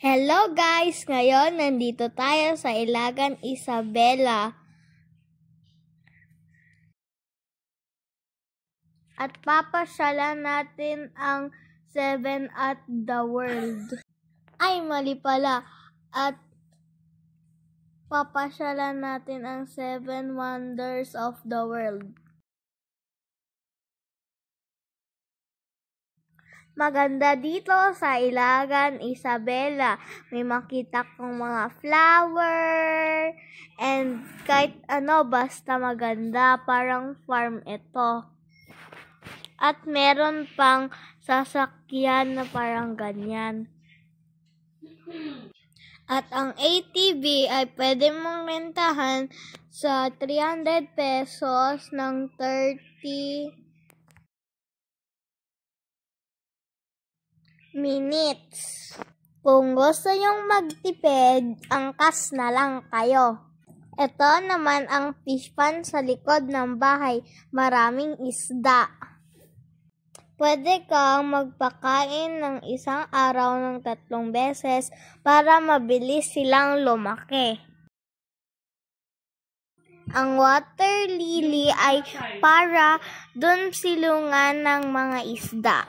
Hello guys! Ngayon, nandito tayo sa Ilagan Isabela. At papasyalan natin ang 7 at the world. Ay, mali pala. At papasyalan natin ang 7 wonders of the world. Maganda dito sa Ilagan Isabela. May makita kong mga flower and kahit ano basta maganda, parang farm ito. At meron pang sasakyan na parang ganyan. At ang ATV ay pwede mong rentahan sa 300 pesos ng 30 minutes. Kung gusto nyong magtipid, angkas na lang kayo. Ito naman ang fish pond sa likod ng bahay. Maraming isda. Pwede kang magpakain ng isang araw ng 3 beses para mabilis silang lumaki. Ang water lily ay para dun silungan ng mga isda.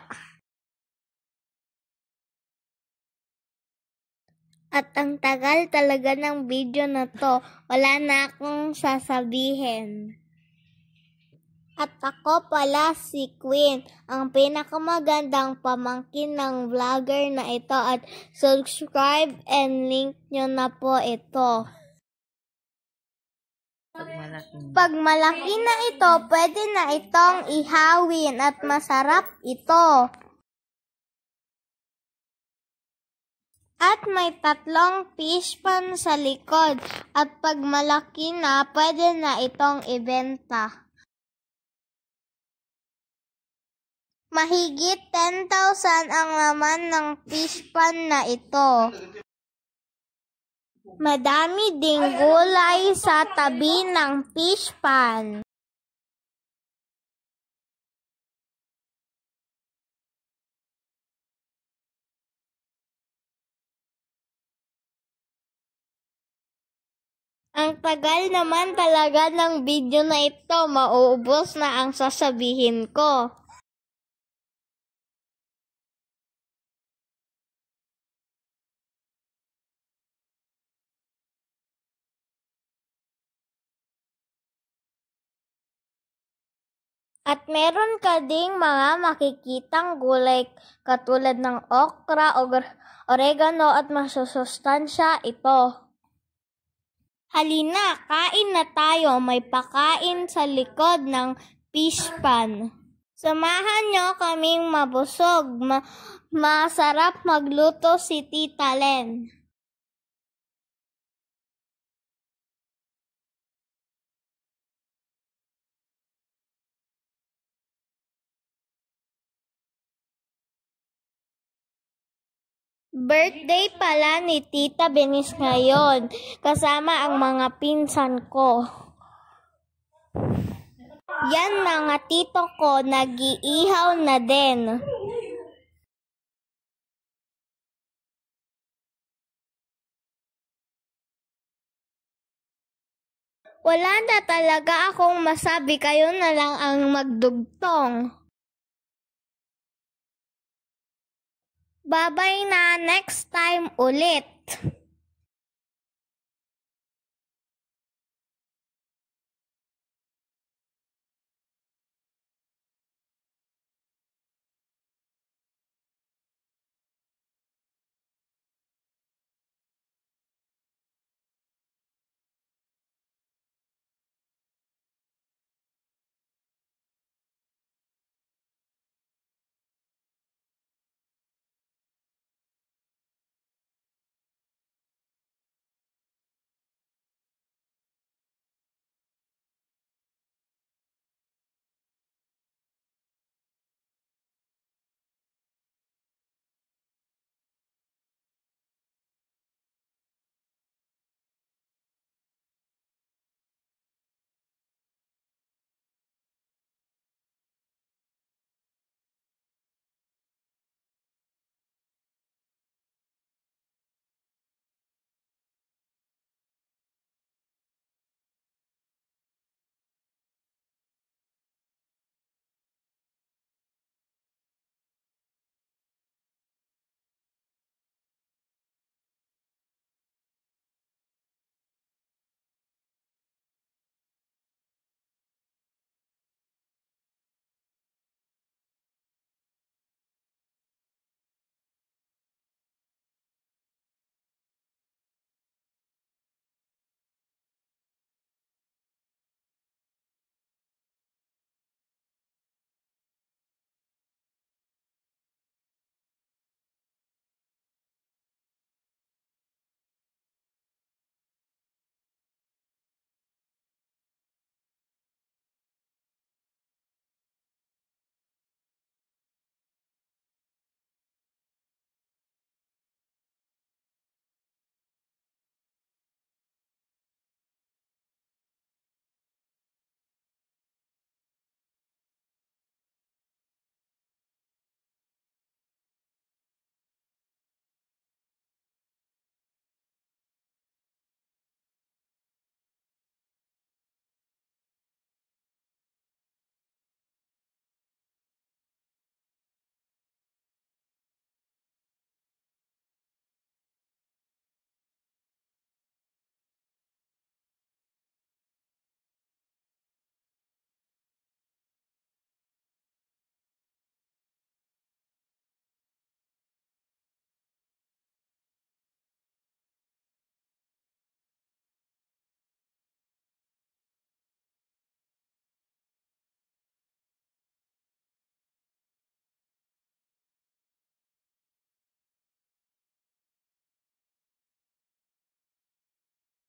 At ang tagal talaga ng video na to, wala na akong sasabihin. At ako pala si Queen, ang pinakamagandang pamangkin ng vlogger na ito, at subscribe and link nyo na po ito. Pag malaki na ito, pwede na itong ihawin at masarap ito. At may 3 fish pond sa likod. At pag malaki na, pwede na itong ibenta. Mahigit 10,000 ang laman ng fish pond na ito. Madami ding gulay sa tabi ng fish pond. Ang tagal naman talaga ng video na ito, mauubos na ang sasabihin ko. At meron ka ding mga makikitang gulay katulad ng okra, oregano at masusustansya ito. Halina, kain na tayo. May pakain sa likod ng fish pond. Samahan nyo kaming mabusog. Masarap magluto si Tita Len. Birthday pala ni Tita Benis ngayon, kasama ang mga pinsan ko. Yan mga tito ko, nag-iihaw na din. Wala na talaga akong masabi, kayo na lang ang magdugtong. Bye-bye na, next time ulit.